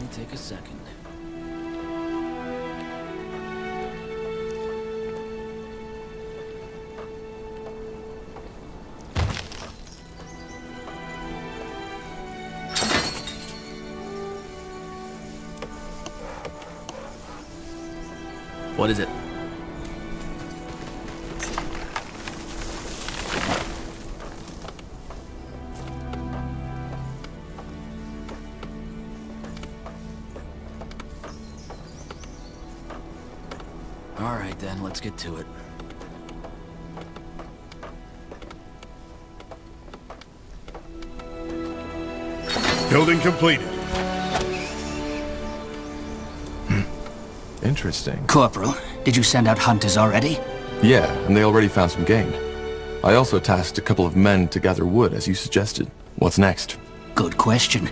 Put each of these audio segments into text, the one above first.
only take a second. What is it? All right then, let's get to it. Building completed. Interesting. Corporal, did you send out hunters already? Yeah, and they already found some game. I also tasked a couple of men to gather wood, as you suggested. What's next? Good question.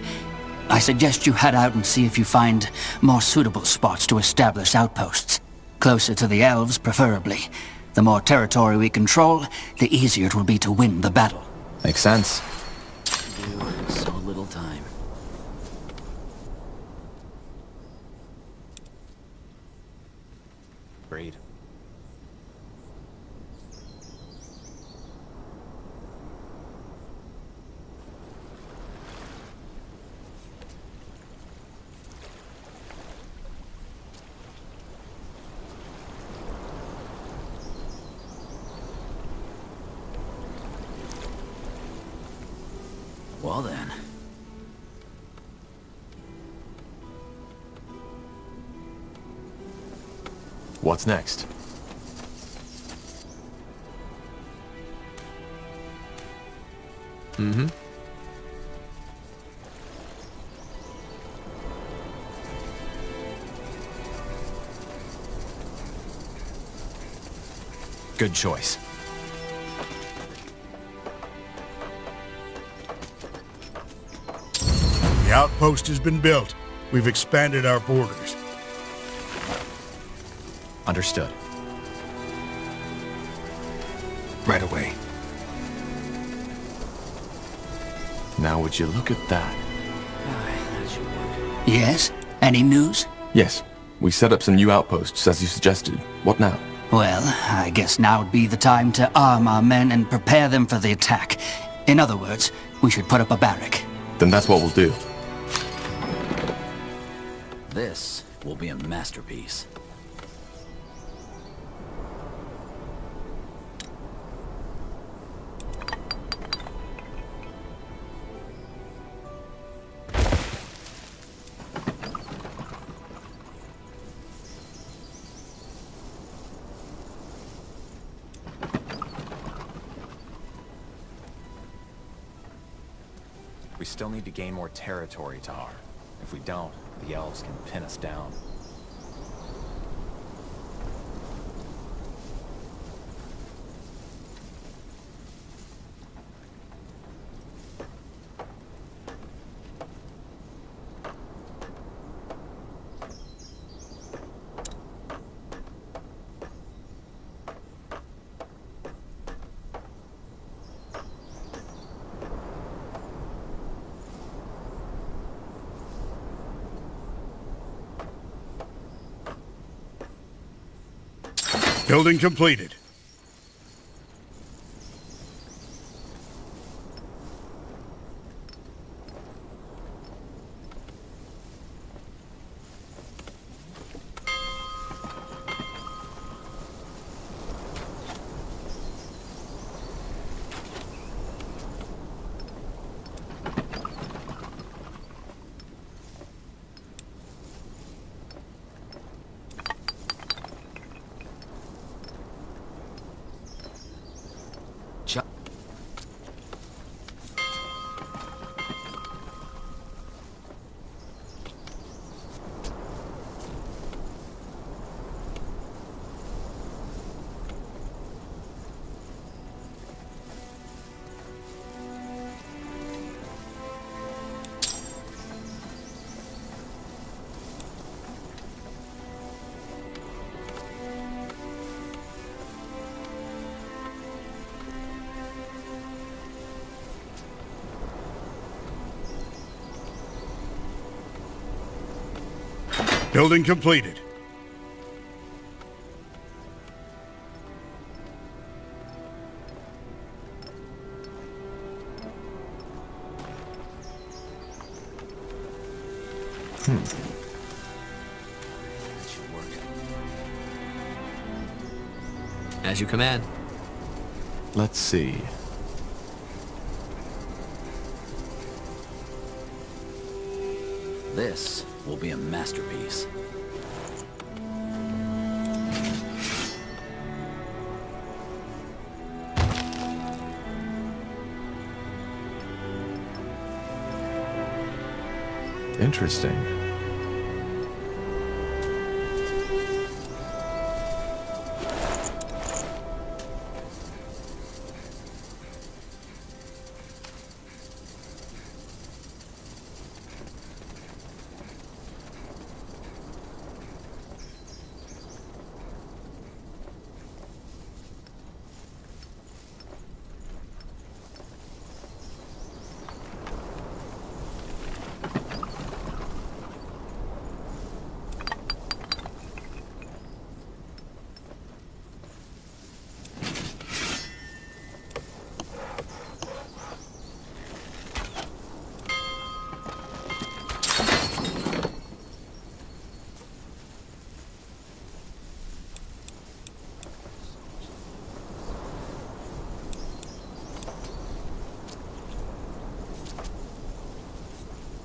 I suggest you head out and see if you find more suitable spots to establish outposts. Closer to the elves, preferably. The more territory we control, the easier it will be to win the battle. Makes sense. So little time. Agreed. Well then. What's next? Mm-hmm. Good choice. The outpost has been built. We've expanded our borders. Understood. Right away. Now would you look at that? That should work. Yes? Any news? Yes, we set up some new outposts, as you suggested. What now? Well, I guess now would be the time to arm our men and prepare them for the attack. In other words, we should put up a barrack. Then that's what we'll do. This will be a masterpiece. We still need to gain more territory, Tahar. If we don't, the elves can pin us down. Building completed. Building completed. That should work. As you command. Let's see. This will be a masterpiece. Interesting.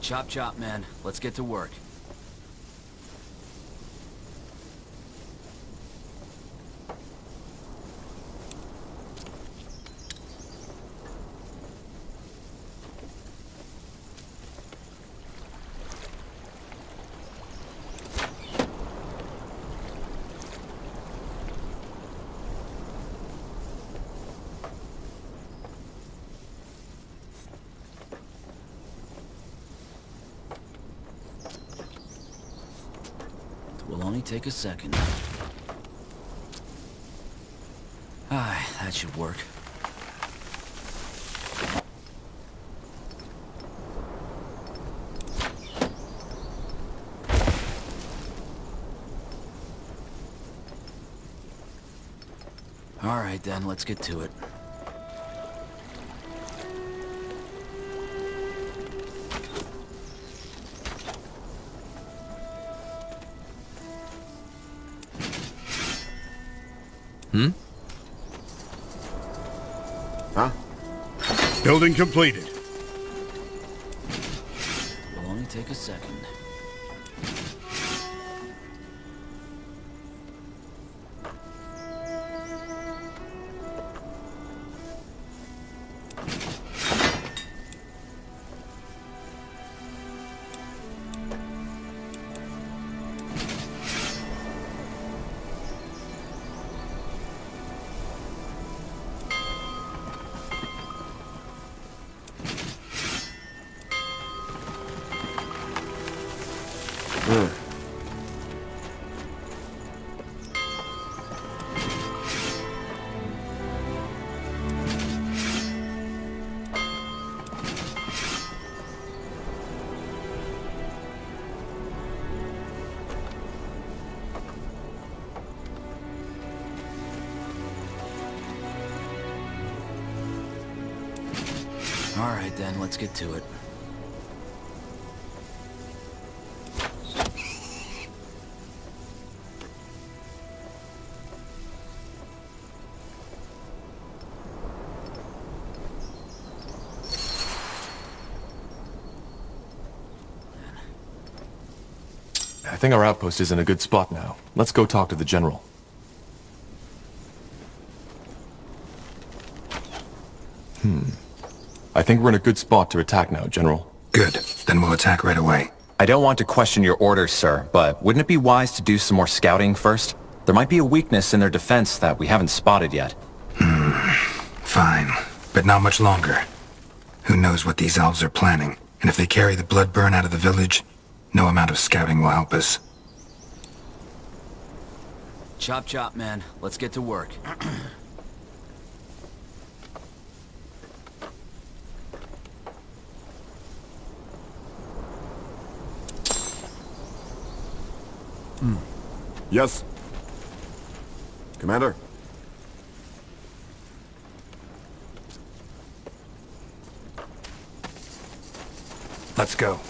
Chop chop, man. Let's get to work. Will only take a second. That should work. All right, then, let's get to it. Huh? Building completed. Will only take a second. All right, then, let's get to it. I think our outpost is in a good spot now. Let's go talk to the general. I think we're in a good spot to attack now, General. Good. Then we'll attack right away. I don't want to question your orders, sir, but wouldn't it be wise to do some more scouting first? There might be a weakness in their defense that we haven't spotted yet. Fine. But not much longer. Who knows what these elves are planning? And if they carry the blood burn out of the village, no amount of scouting will help us. Chop chop, man. Let's get to work. Yes. Commander. Let's go.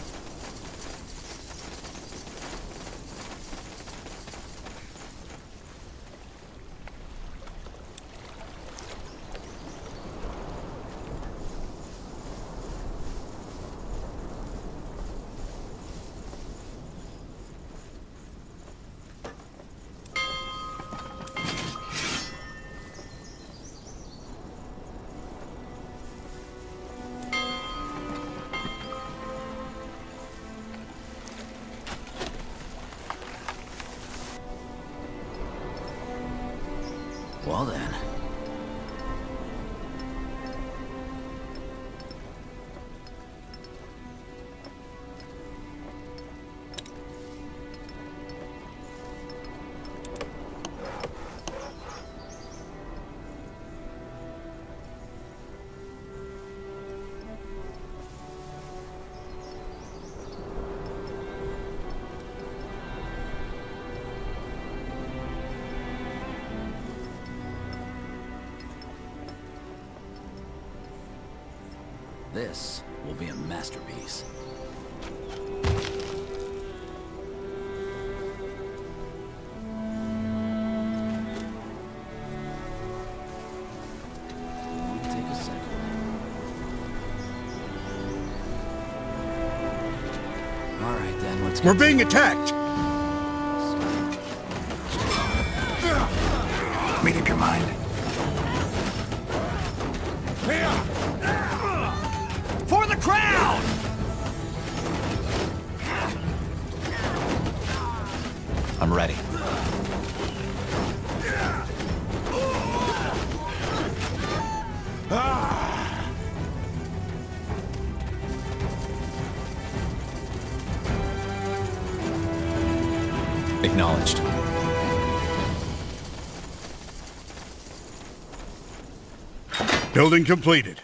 Well then. This will be a masterpiece. Won't take a second. All right then, let's We're get being attacked! Made up your mind? For the crowd! I'm ready. Acknowledged. Building completed.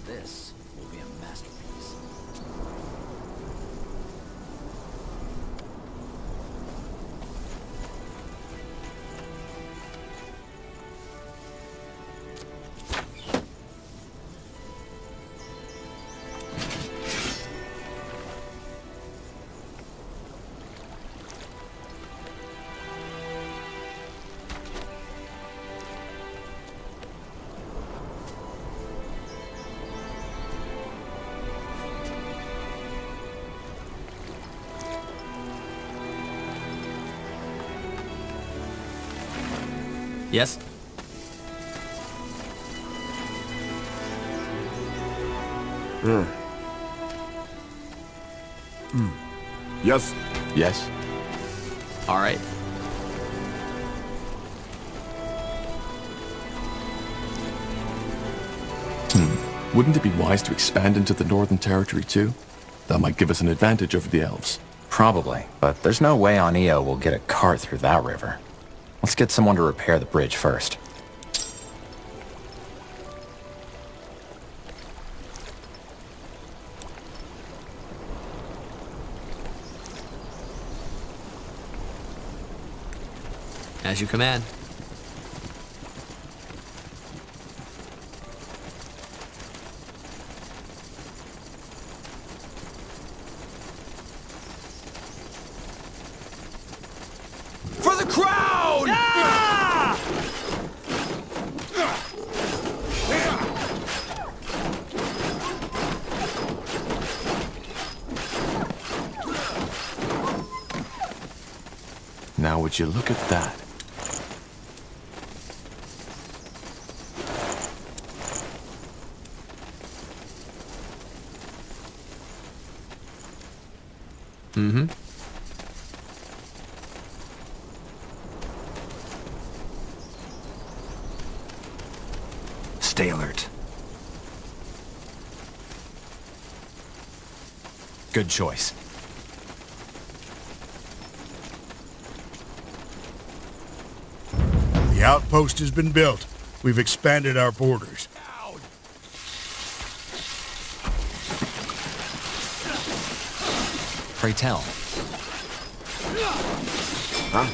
this will be a masterpiece. Yes? Yes. Yes? All right. Wouldn't it be wise to expand into the Northern Territory too? That might give us an advantage over the elves. Probably, but there's no way on Io we'll get a cart through that river. Let's get someone to repair the bridge first. As you command. For the crowd! Now would you look at that? stay alert. Good choice. The outpost has been built. We've expanded our borders. Pray tell. Huh?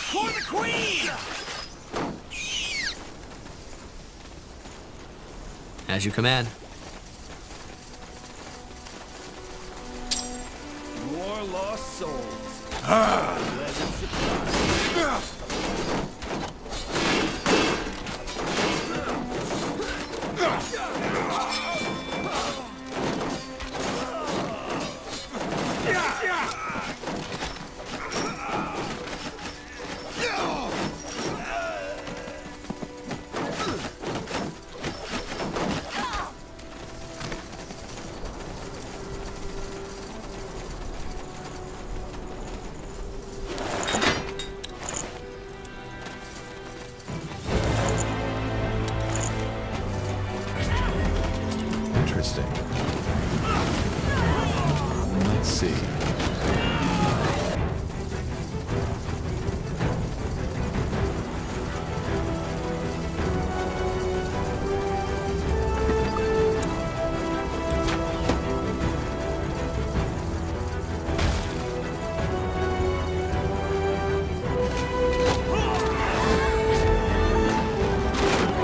For the Queen! As you command. More lost souls. Interesting. Let's see.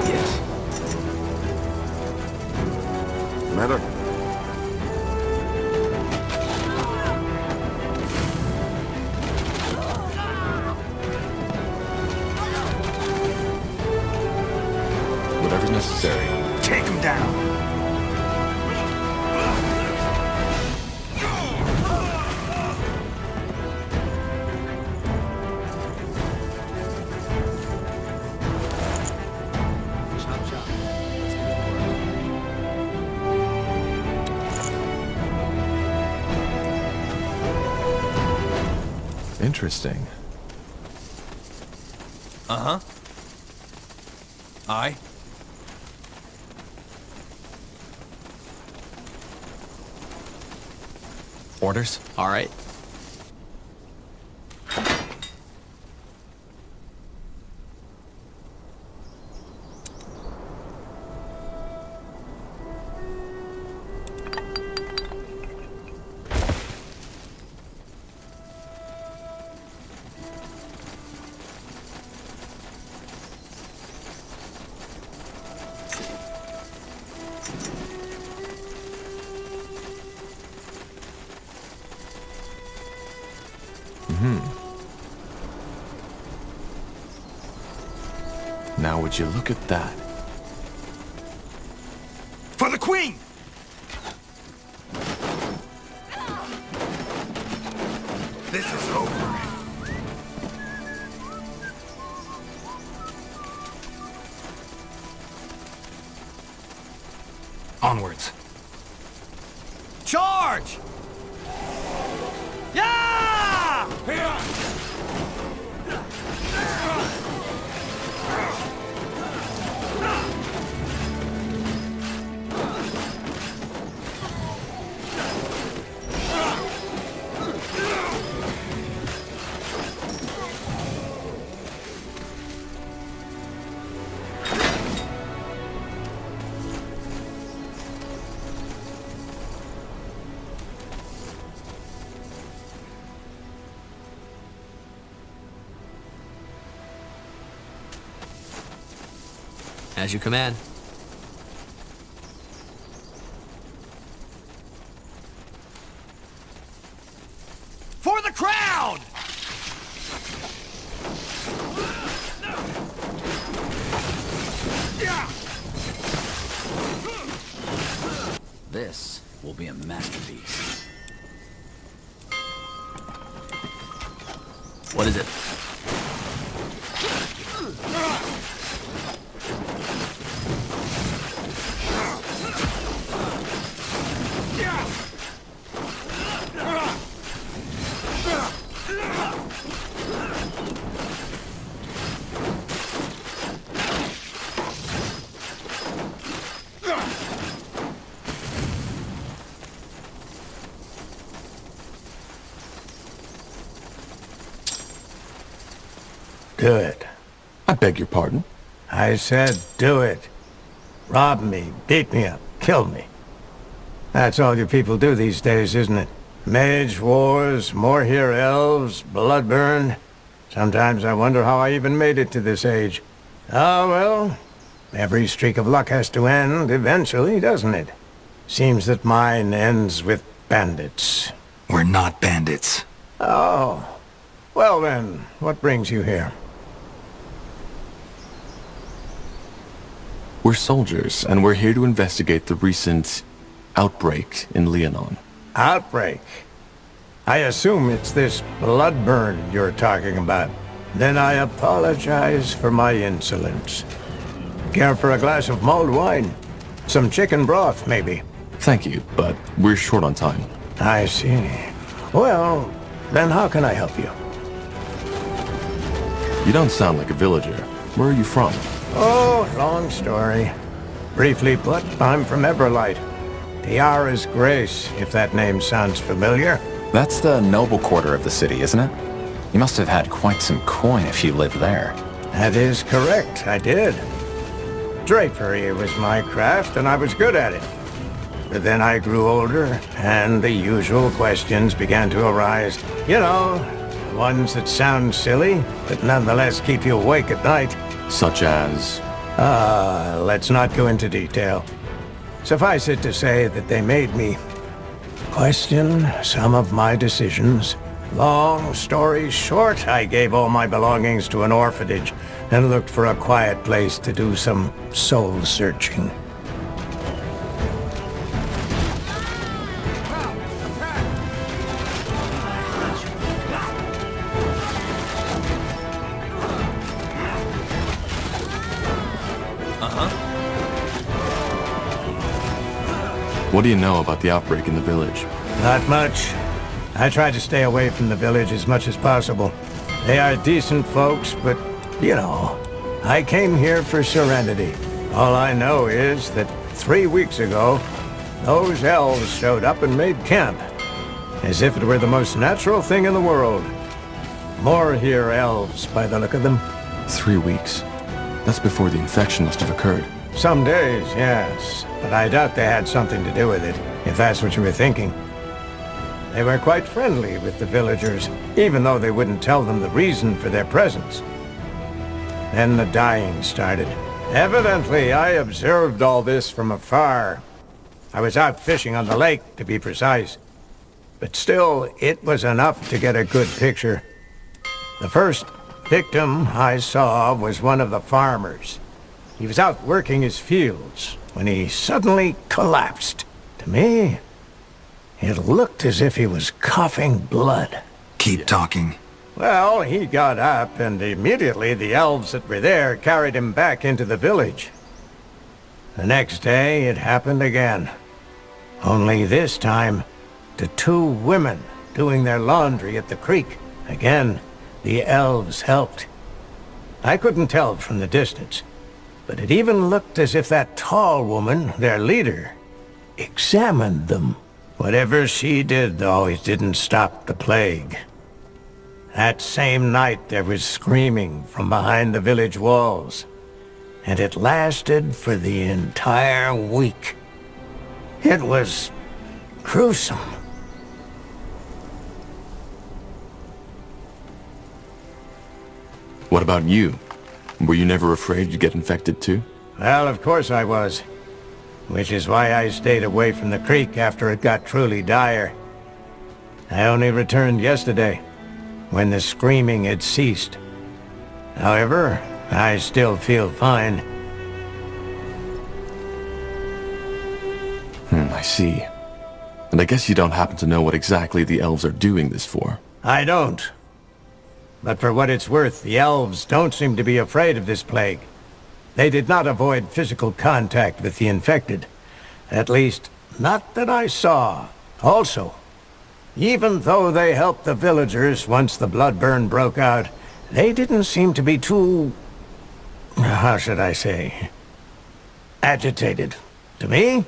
Yes. Matter? Whatever's necessary. Take him down. Chop chop. Let's get to work. Interesting. Uh-huh. Aye. Orders? All right. Now would you look at that? For the Queen! This is over. Onwards. Charge! Yeah! As you command. For the crowd! This will be a masterpiece. What is it? Do it. I beg your pardon? I said do it. Rob me, beat me up, kill me. That's all you people do these days, isn't it? Mage wars, more here elves, bloodburn. Sometimes I wonder how I even made it to this age. Ah, well, every streak of luck has to end eventually, doesn't it? Seems that mine ends with bandits. We're not bandits. Oh. Well then, what brings you here? We're soldiers, and we're here to investigate the recent outbreak in Liannone. Outbreak? I assume it's this bloodburn you're talking about. Then I apologize for my insolence. Care for a glass of mulled wine? Some chicken broth, maybe? Thank you, but we're short on time. I see. Well, then how can I help you? You don't sound like a villager. Where are you from? Oh, long story. Briefly put, I'm from Everlight. Tiara's Grace, if that name sounds familiar. That's the noble quarter of the city, isn't it? You must have had quite some coin if you lived there. That is correct, I did. Drapery was my craft, and I was good at it. But then I grew older, and the usual questions began to arise. You know, the ones that sound silly, but nonetheless keep you awake at night. Such as? Let's not go into detail. Suffice it to say that they made me question some of my decisions. Long story short, I gave all my belongings to an orphanage and looked for a quiet place to do some soul-searching. What do you know about the outbreak in the village? Not much. I tried to stay away from the village as much as possible. They are decent folks, but, you know, I came here for serenity. All I know is that 3 weeks ago, those elves showed up and made camp. As if it were the most natural thing in the world. More here elves, by the look of them. 3 weeks. That's before the infection must have occurred. Some days, yes. But I doubt they had something to do with it, if that's what you were thinking. They were quite friendly with the villagers, even though they wouldn't tell them the reason for their presence. Then the dying started. Evidently, I observed all this from afar. I was out fishing on the lake, to be precise. But still, it was enough to get a good picture. The first victim I saw was one of the farmers. He was out working his fields when he suddenly collapsed. To me, it looked as if he was coughing blood. Keep talking. Well, he got up, and immediately the elves that were there carried him back into the village. The next day, it happened again. Only this time, to 2 women doing their laundry at the creek. Again, the elves helped. I couldn't tell from the distance, but it even looked as if that tall woman, their leader, examined them. Whatever she did, though, it didn't stop the plague. That same night, there was screaming from behind the village walls, and it lasted for the entire week. It was gruesome. What about you? Were you never afraid you'd get infected too? Well, of course I was. Which is why I stayed away from the creek after it got truly dire. I only returned yesterday, when the screaming had ceased. However, I still feel fine. I see. And I guess you don't happen to know what exactly the elves are doing this for. I don't. But for what it's worth, the elves don't seem to be afraid of this plague. They did not avoid physical contact with the infected. At least, not that I saw. Also, even though they helped the villagers once the bloodburn broke out, they didn't seem to be too... how should I say... agitated. To me,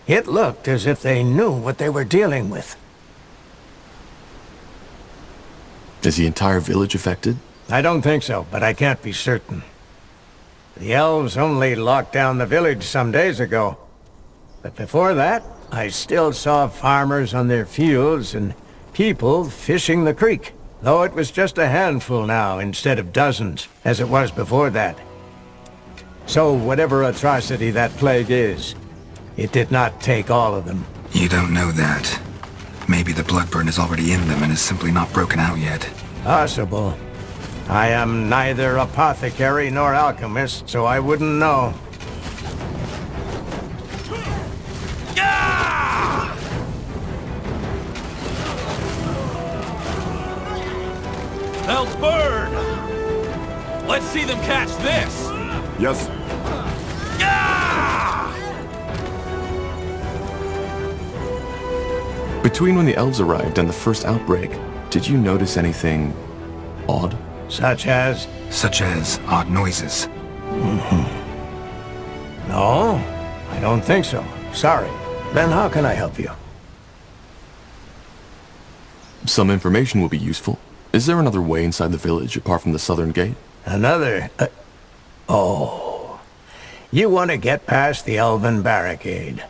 it looked as if they knew what they were dealing with. Is the entire village affected? I don't think so, but I can't be certain. The elves only locked down the village some days ago. But before that, I still saw farmers on their fields and people fishing the creek. Though it was just a handful now instead of dozens, as it was before that. So whatever atrocity that plague is, it did not take all of them. You don't know that. Maybe the bloodburn is already in them and is simply not broken out yet. Possible. I am neither apothecary nor alchemist, so I wouldn't know. Elves burn! Let's see them catch this! Yes. Between when the elves arrived and the first outbreak, did you notice anything odd? Such as? Such as odd noises. No, I don't think so. Sorry. Then how can I help you? Some information will be useful. Is there another way inside the village apart from the southern gate? Another? Oh. You want to get past the elven barricade.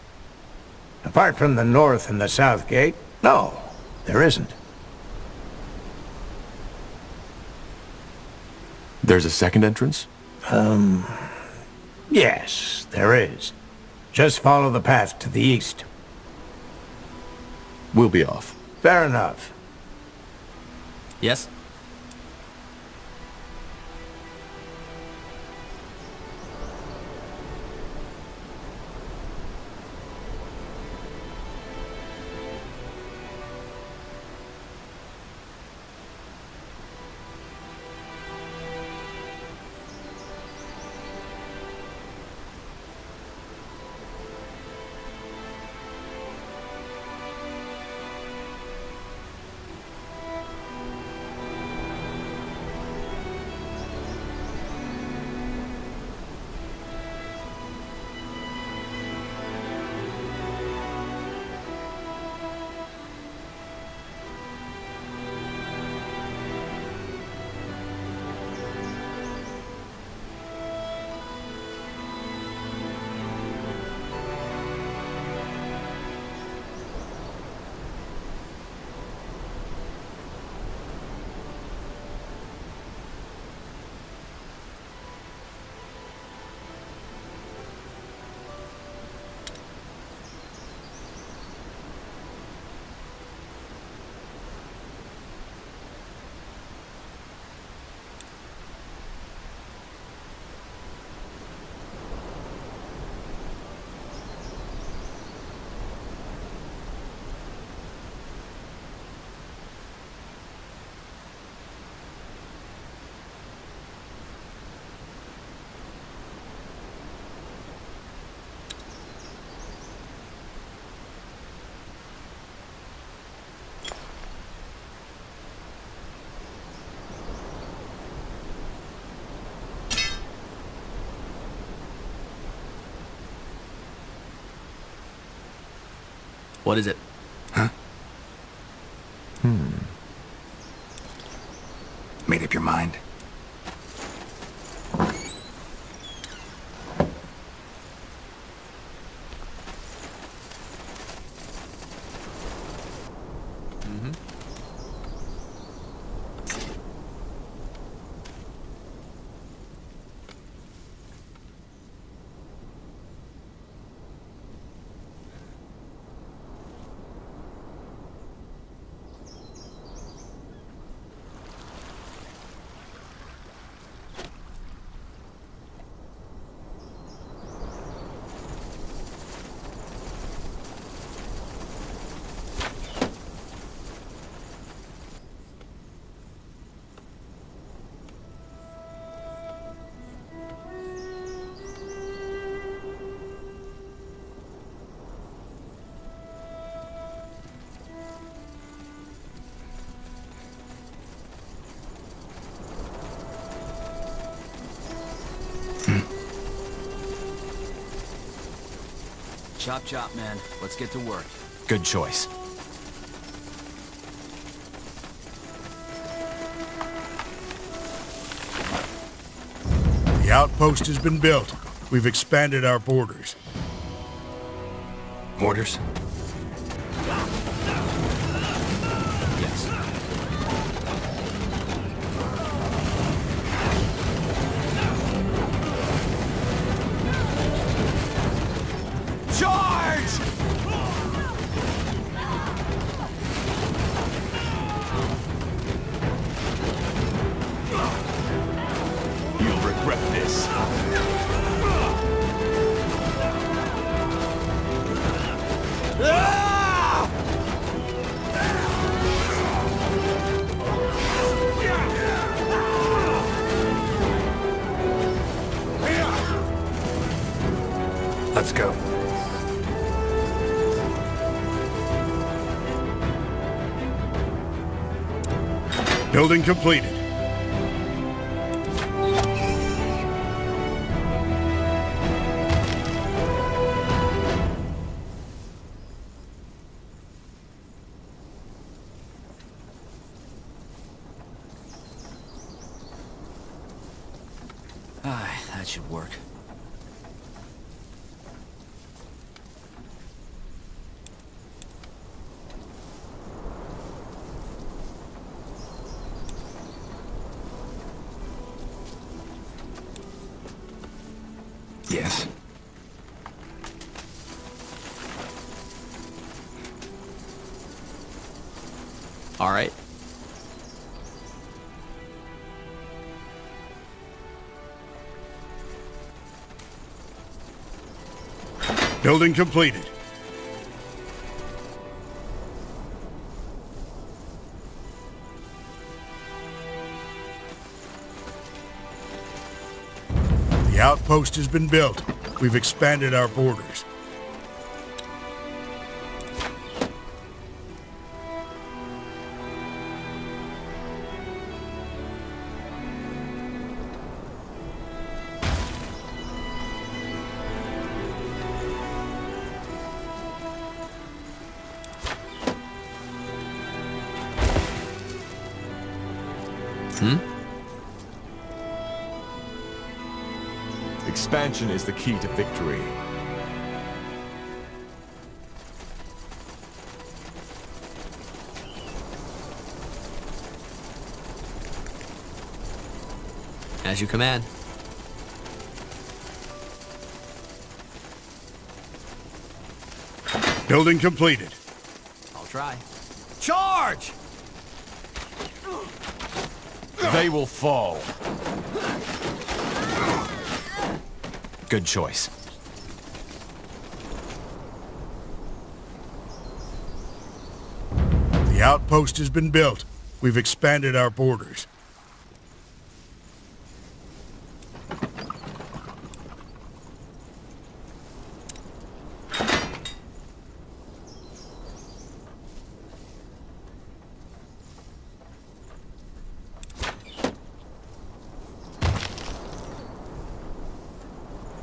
Apart from the north and the south gate, no, there isn't. There's a second entrance? Yes, there is. Just follow the path to the east. We'll be off. Fair enough. Yes? What is it? Huh? Made up your mind? Chop chop, man. Let's get to work. Good choice. The outpost has been built. We've expanded our borders. Orders? Yes. Charge! You'll regret this. Let's go. Building completed. That should work. Yes. All right. Building completed. The outpost has been built. We've expanded our borders. Expansion is the key to victory. As you command. Building completed. I'll try. Charge! They will fall. Good choice. The outpost has been built. We've expanded our borders.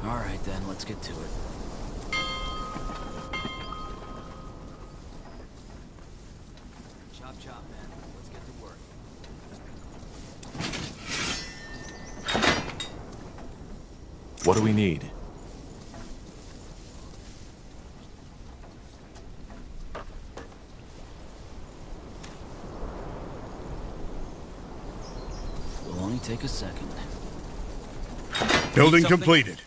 All right, then, let's get to it. Chop, chop, man. Let's get to work. What do we need? Will only take a second. Building Something? completed.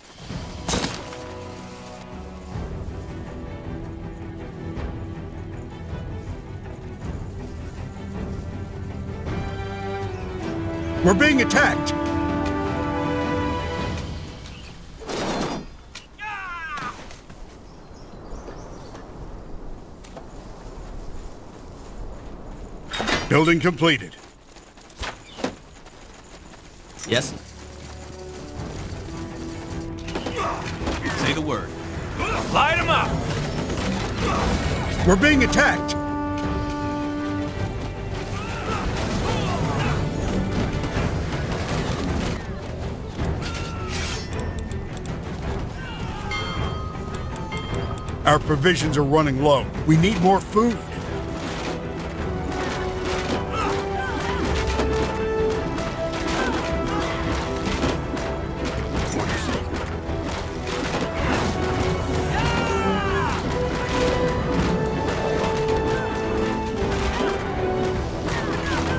We're being attacked! Building completed. Yes. Say the word. Light them up! We're being attacked! Our provisions are running low. We need more food.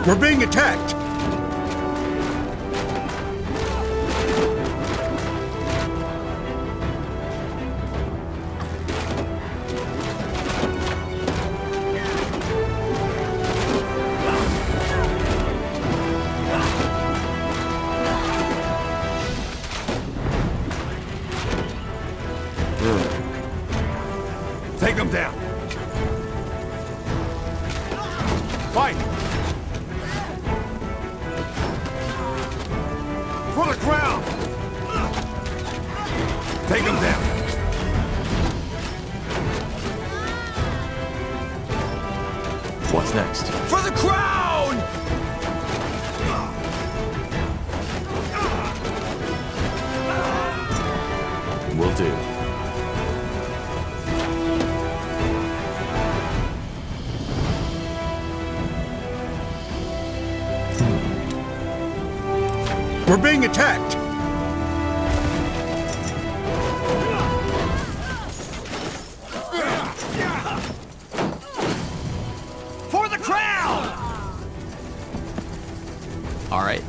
We're being attacked! Take him down. Fight! For the crown! Take him down. What's next? For the crown! Will do. We're being attacked! For the crown! All right.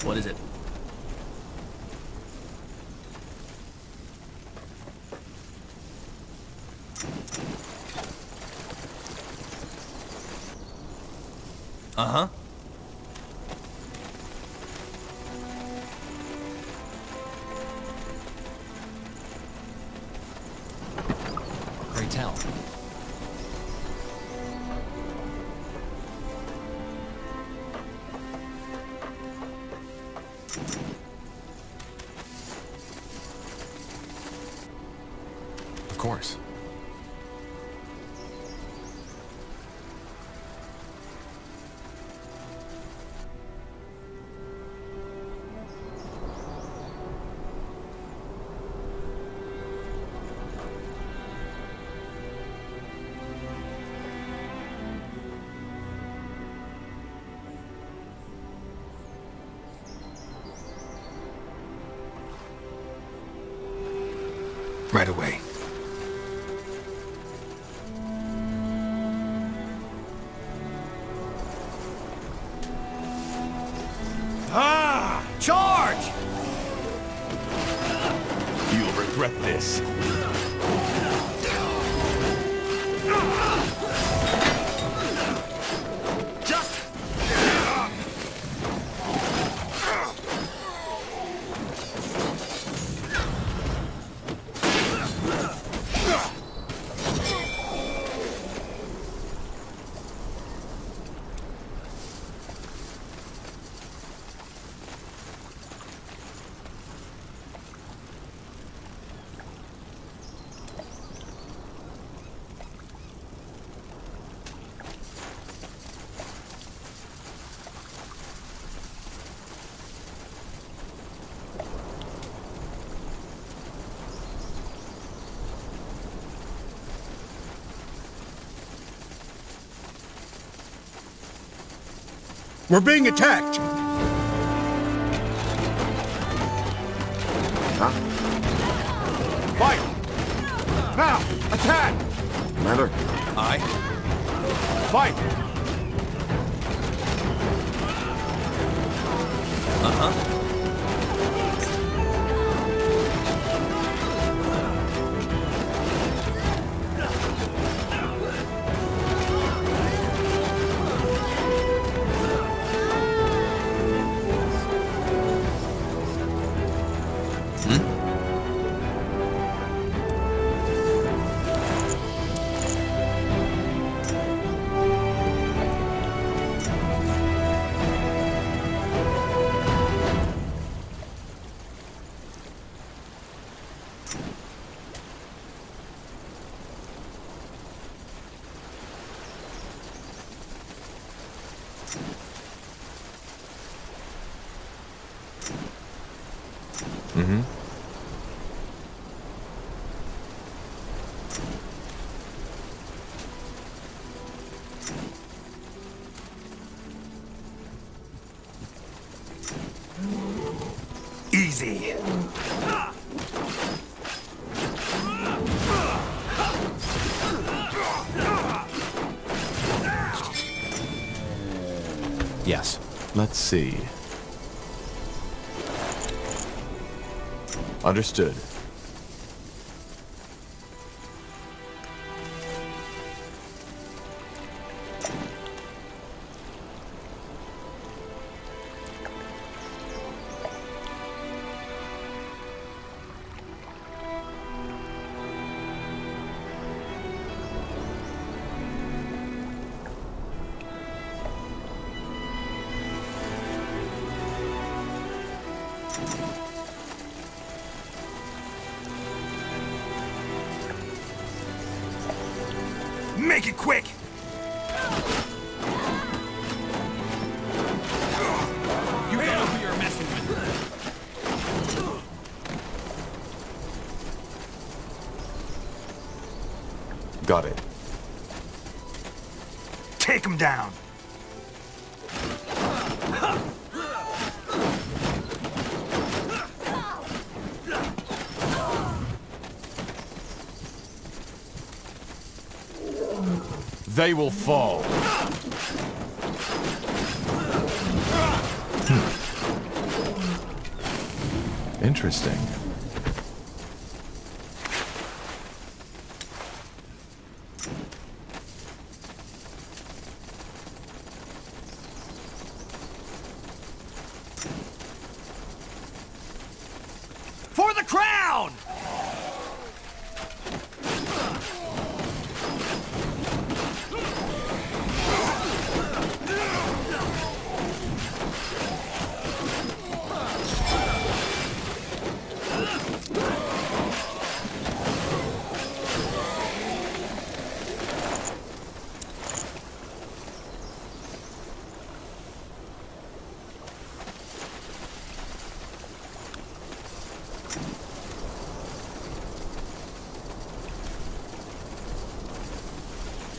What is it? Uh-huh. Pray tell. Of course. Right away. Ah! Charge! You'll regret this. Just... We're being attacked! Fight! Now! Attack! Commander? Aye. Fight! Uh-huh. Easy. Yes. Let's see. Understood. Make it quick! You know who you're messing with. Got it. Take him down! They will fall. Interesting. For the crown!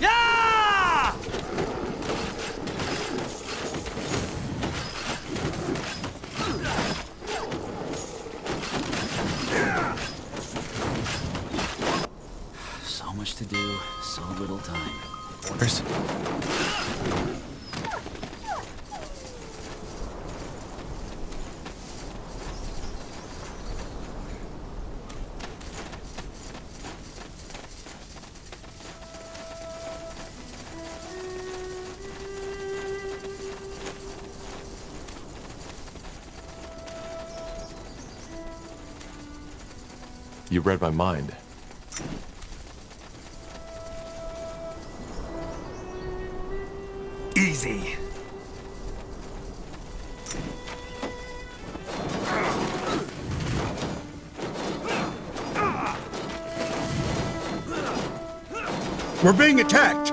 Yeah! So much to do, so little time. Orders? You read my mind. Easy. We're being attacked!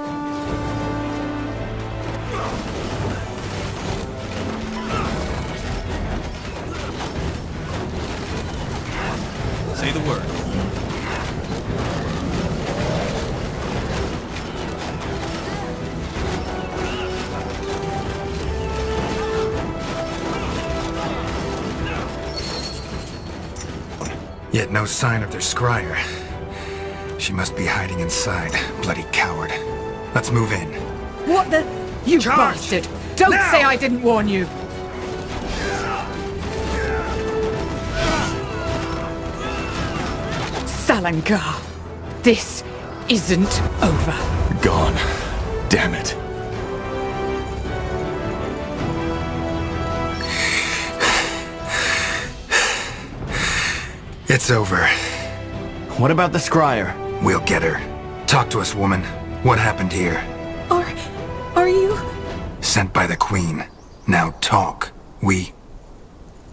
Say the word. Yet no sign of their scryer. She must be hiding inside, bloody coward. Let's move in. What the... You Charge! bastard! Don't Now! say I didn't warn you! Salangar, this isn't over. Gone. Damn it. It's over. What about the scryer? We'll get her. Talk to us, woman. What happened here? Are you... Sent by the Queen. Now talk. We...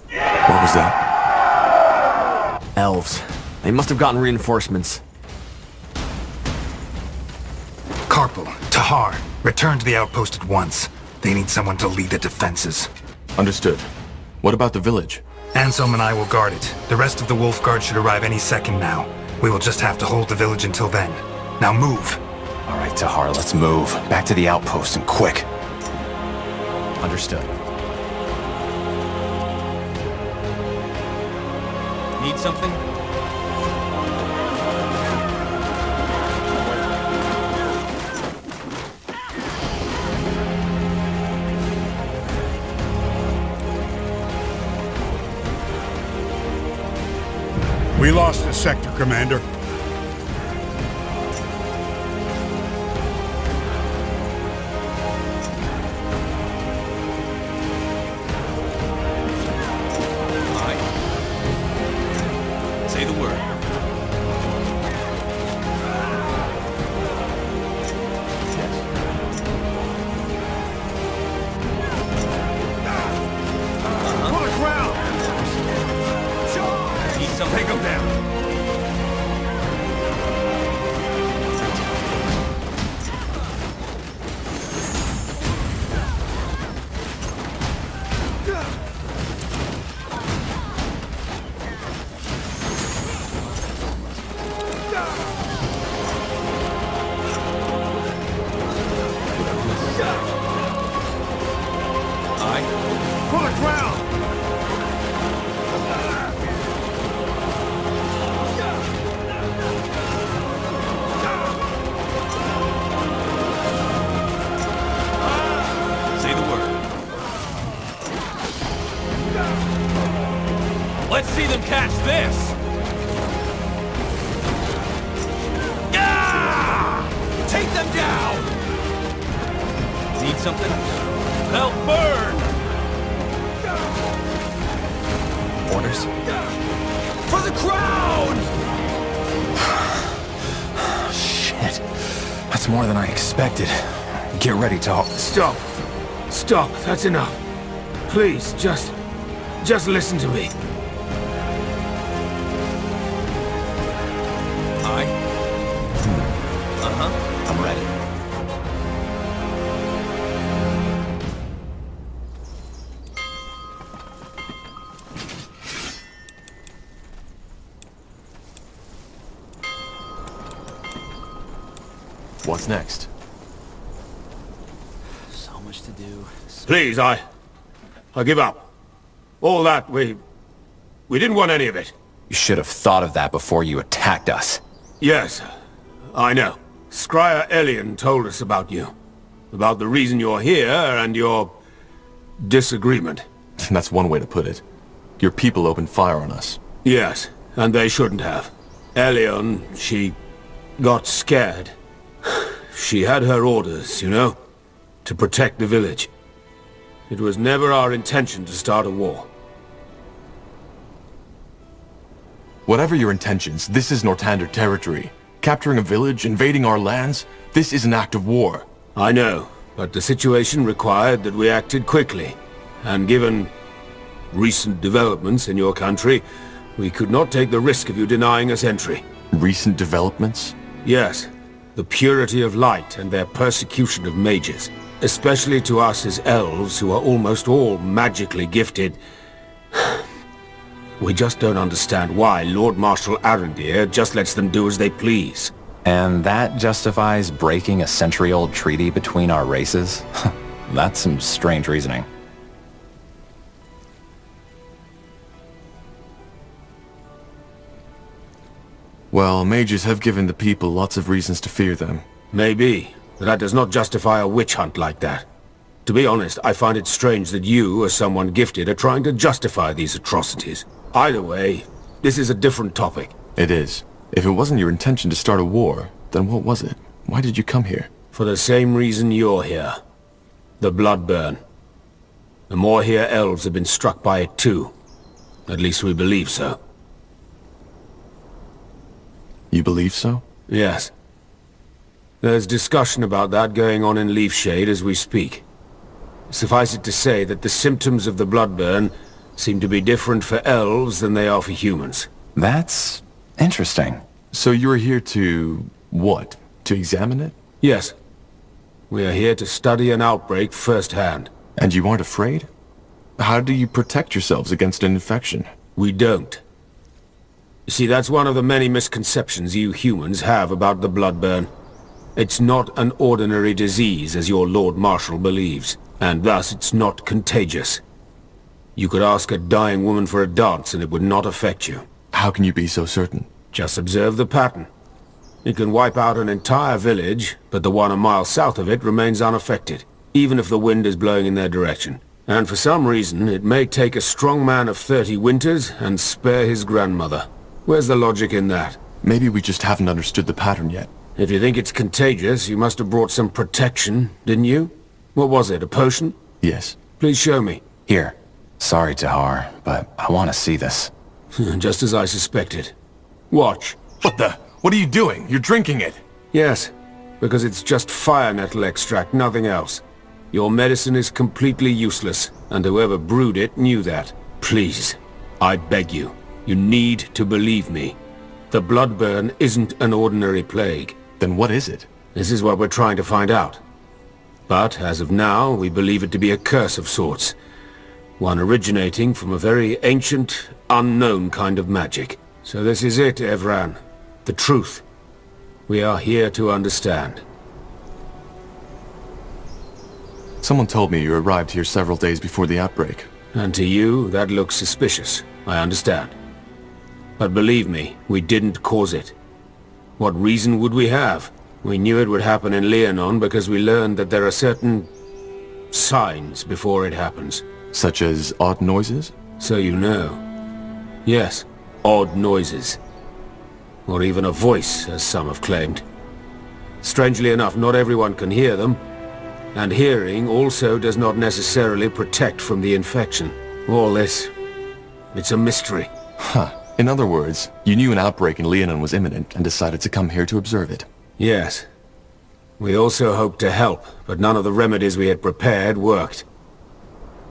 What was that? Elves. They must have gotten reinforcements. Karpal, Tahar, return to the outpost at once. They need someone to lead the defenses. Understood. What about the village? Anselm and I will guard it. The rest of the Wolf Guard should arrive any second now. We will just have to hold the village until then. Now move! All right, Tahar, let's move. Back to the outpost and quick. Understood. Need something? We lost a sector, Commander. Say the word. Pull the ground! Need something. Take him down. Pull the ground! Say the word. Let's see them catch this! Yeah! Take them down! Need something? They'll burn! Orders? For the crown! Shit. That's more than I expected. Get ready, Tahar. Stop. Stop. That's enough. Please, just listen to me. Aye. Uh-huh. I'm ready. What's next? So much to do. Please, I give up. All that, we didn't want any of it. You should have thought of that before you attacked us. Yes, I know. Scryer Elian told us about you. About the reason you're here and your disagreement. That's one way to put it. Your people opened fire on us. Yes, and they shouldn't have. Elian, she got scared. She had her orders, you know, to protect the village. It was never our intention to start a war. Whatever your intentions, this is Northander territory. Capturing a village, invading our lands, this is an act of war. I know, but the situation required that we acted quickly. And given recent developments in your country, we could not take the risk of you denying us entry. Recent developments? Yes. The purity of light and their persecution of mages. Especially to us as elves who are almost all magically gifted. We just don't understand why Lord Marshal Arendir just lets them do as they please. And that justifies breaking a century-old treaty between our races? That's some strange reasoning. Well, mages have given the people lots of reasons to fear them. Maybe, but that does not justify a witch hunt like that. To be honest, I find it strange that you, as someone gifted, are trying to justify these atrocities. Either way, this is a different topic. It is. If it wasn't your intention to start a war, then what was it? Why did you come here? For the same reason you're here. The Bloodburn. The Moorhere elves have been struck by it too. At least we believe so. You believe so? Yes. There's discussion about that going on in Leafshade as we speak. Suffice it to say that the symptoms of the Bloodburn seem to be different for elves than they are for humans. That's interesting. So you're here to... what? To examine it? Yes. We are here to study an outbreak firsthand. And you aren't afraid? How do you protect yourselves against an infection? We don't. You see, that's one of the many misconceptions you humans have about the bloodburn. It's not an ordinary disease, as your Lord Marshal believes, and thus it's not contagious. You could ask a dying woman for a dance and it would not affect you. How can you be so certain? Just observe the pattern. It can wipe out an entire village, but the one a mile south of it remains unaffected, even if the wind is blowing in their direction. And for some reason, it may take a strong man of 30 winters and spare his grandmother. Where's the logic in that? Maybe we just haven't understood the pattern yet. If you think it's contagious, you must have brought some protection, didn't you? What was it, a potion? Yes. Please show me. Here. Sorry, Tahar, but I want to see this. Just as I suspected. Watch. What the? What are you doing? You're drinking it. Yes, because it's just fire nettle extract, nothing else. Your medicine is completely useless, and whoever brewed it knew that. Please, I beg you, you need to believe me. The bloodburn isn't an ordinary plague. Then what is it? This is what we're trying to find out. But, as of now, we believe it to be a curse of sorts. One originating from a very ancient, unknown kind of magic. So this is it, Evran. The truth. We are here to understand. Someone told me you arrived here several days before the outbreak. And to you, that looks suspicious. I understand. But believe me, we didn't cause it. What reason would we have? We knew it would happen in Liannone because we learned that there are certain signs before it happens. Such as odd noises? So you know. Yes, odd noises. Or even a voice, as some have claimed. Strangely enough, not everyone can hear them, and hearing also does not necessarily protect from the infection. All this, it's a mystery. Huh. In other words, you knew an outbreak in Liannone was imminent and decided to come here to observe it. Yes. We also hoped to help, but none of the remedies we had prepared worked.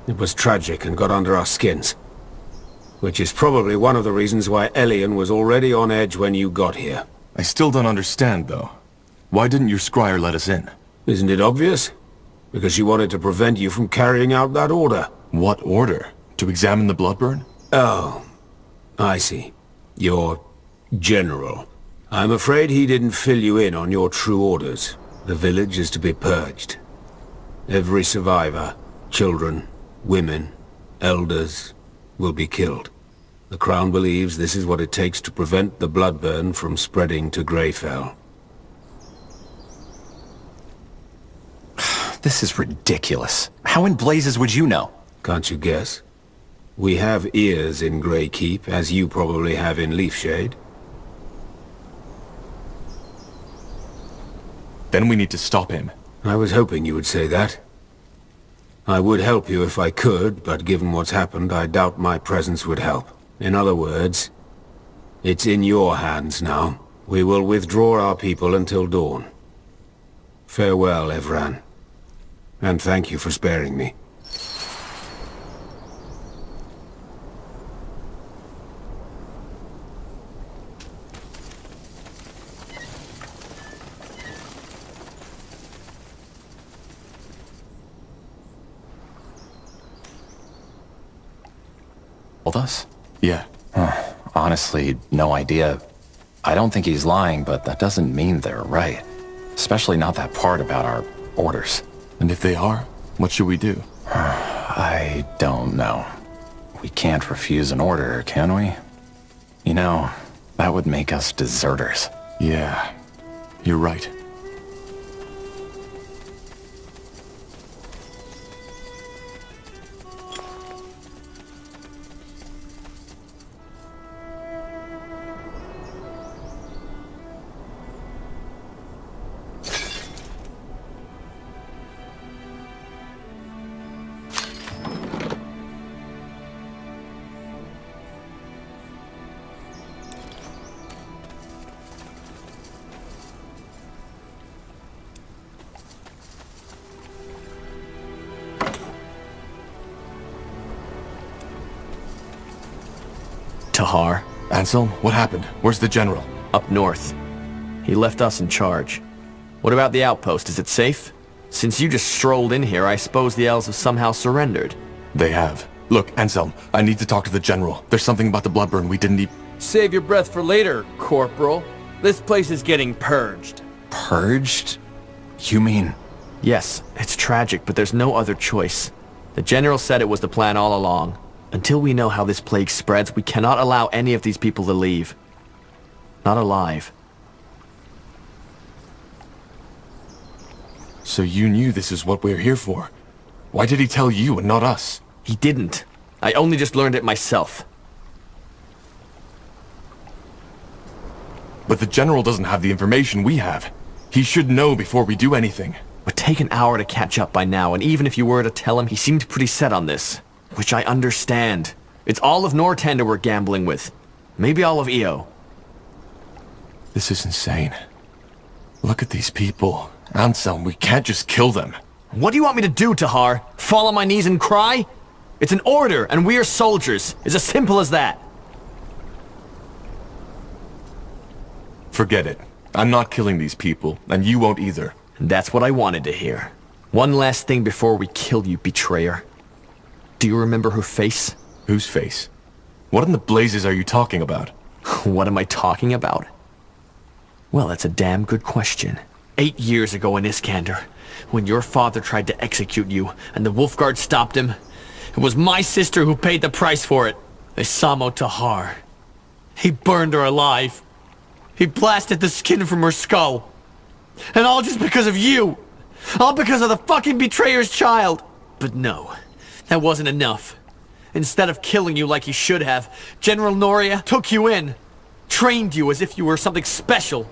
It was tragic and got under our skins. Which is probably one of the reasons why Elion was already on edge when you got here. I still don't understand, though. Why didn't your scryer let us in? Isn't it obvious? Because she wanted to prevent you from carrying out that order. What order? To examine the bloodburn? Oh, I see. Your general. I'm afraid he didn't fill you in on your true orders. The village is to be purged. Every survivor, children, women, elders, will be killed. The Crown believes this is what it takes to prevent the bloodburn from spreading to Greyfell. This is ridiculous. How in blazes would you know? Can't you guess? We have ears in Greykeep, as you probably have in Leafshade. Then we need to stop him. I was hoping you would say that. I would help you if I could, but given what's happened, I doubt my presence would help. In other words, it's in your hands now. We will withdraw our people until dawn. Farewell, Evran. And thank you for sparing me. Us? Yeah. Honestly, no idea. I don't think he's lying, but that doesn't mean they're right. Especially not that part about our orders. And if they are, what should we do? I don't know. We can't refuse an order, can we? You know, that would make us deserters. Yeah, you're right. Tahar. Ansel, what happened? Where's the general? Up north. He left us in charge. What about the outpost? Is it safe? Since you just strolled in here, I suppose the elves have somehow surrendered. They have. Look, Anselm, I need to talk to the General. There's something about the Bloodburn we didn't even... Save your breath for later, Corporal. This place is getting purged. Purged? You mean... Yes, it's tragic, but there's no other choice. The General said it was the plan all along. Until we know how this plague spreads, we cannot allow any of these people to leave. Not alive. So you knew this is what we're here for? Why did he tell you and not us? He didn't. I only just learned it myself. But the General doesn't have the information we have. He should know before we do anything. Would take an hour to catch up by now, and even if you were to tell him, he seemed pretty set on this. Which I understand. It's all of Northander we're gambling with. Maybe all of EO. This is insane. Look at these people. Anselm, we can't just kill them. What do you want me to do, Tahar? Fall on my knees and cry? It's an order, and we are soldiers. It's as simple as that. Forget it. I'm not killing these people, and you won't either. And that's what I wanted to hear. One last thing before we kill you, betrayer. Do you remember her face? Whose face? What in the blazes are you talking about? What am I talking about? Well, that's a damn good question. 8 years ago in Iskander, when your father tried to execute you, and the Wolfguard stopped him, it was my sister who paid the price for it. Isamo Tahar. He burned her alive. He blasted the skin from her skull. And all just because of you! All because of the fucking betrayer's child! But no, that wasn't enough. Instead of killing you like he should have, General Noria took you in. Trained you as if you were something special.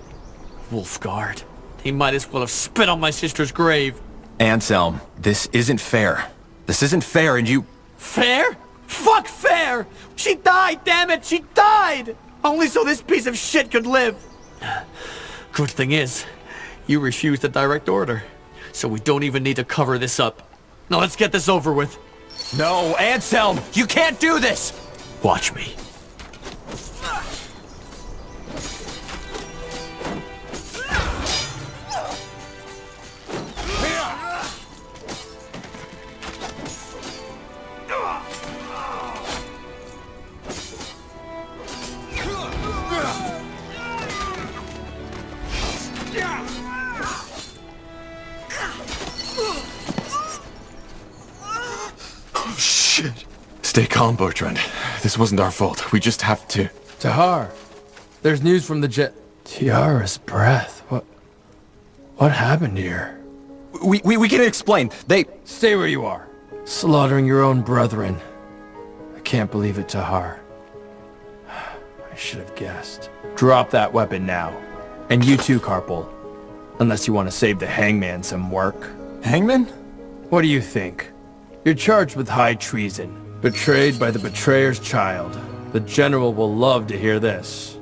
Wolfguard. He might as well have spit on my sister's grave. Anselm, this isn't fair. This isn't fair and you... Fair? Fuck fair! She died, damn it! She died! Only so this piece of shit could live. Good thing is, you refused a direct order. So we don't even need to cover this up. Now let's get this over with. No, Anselm! You can't do this! Watch me. Shit. Stay calm, Bertrand. This wasn't our fault. We just have to... Tahar, there's news from the jet... Tiara's breath. What happened here? We can explain. They... Stay where you are. Slaughtering your own brethren. I can't believe it, Tahar. I should have guessed. Drop that weapon now. And you too, Carpal. Unless you want to save the hangman some work. Hangman? What do you think? You're charged with high treason. Betrayed by the betrayer's child. The General will love to hear this.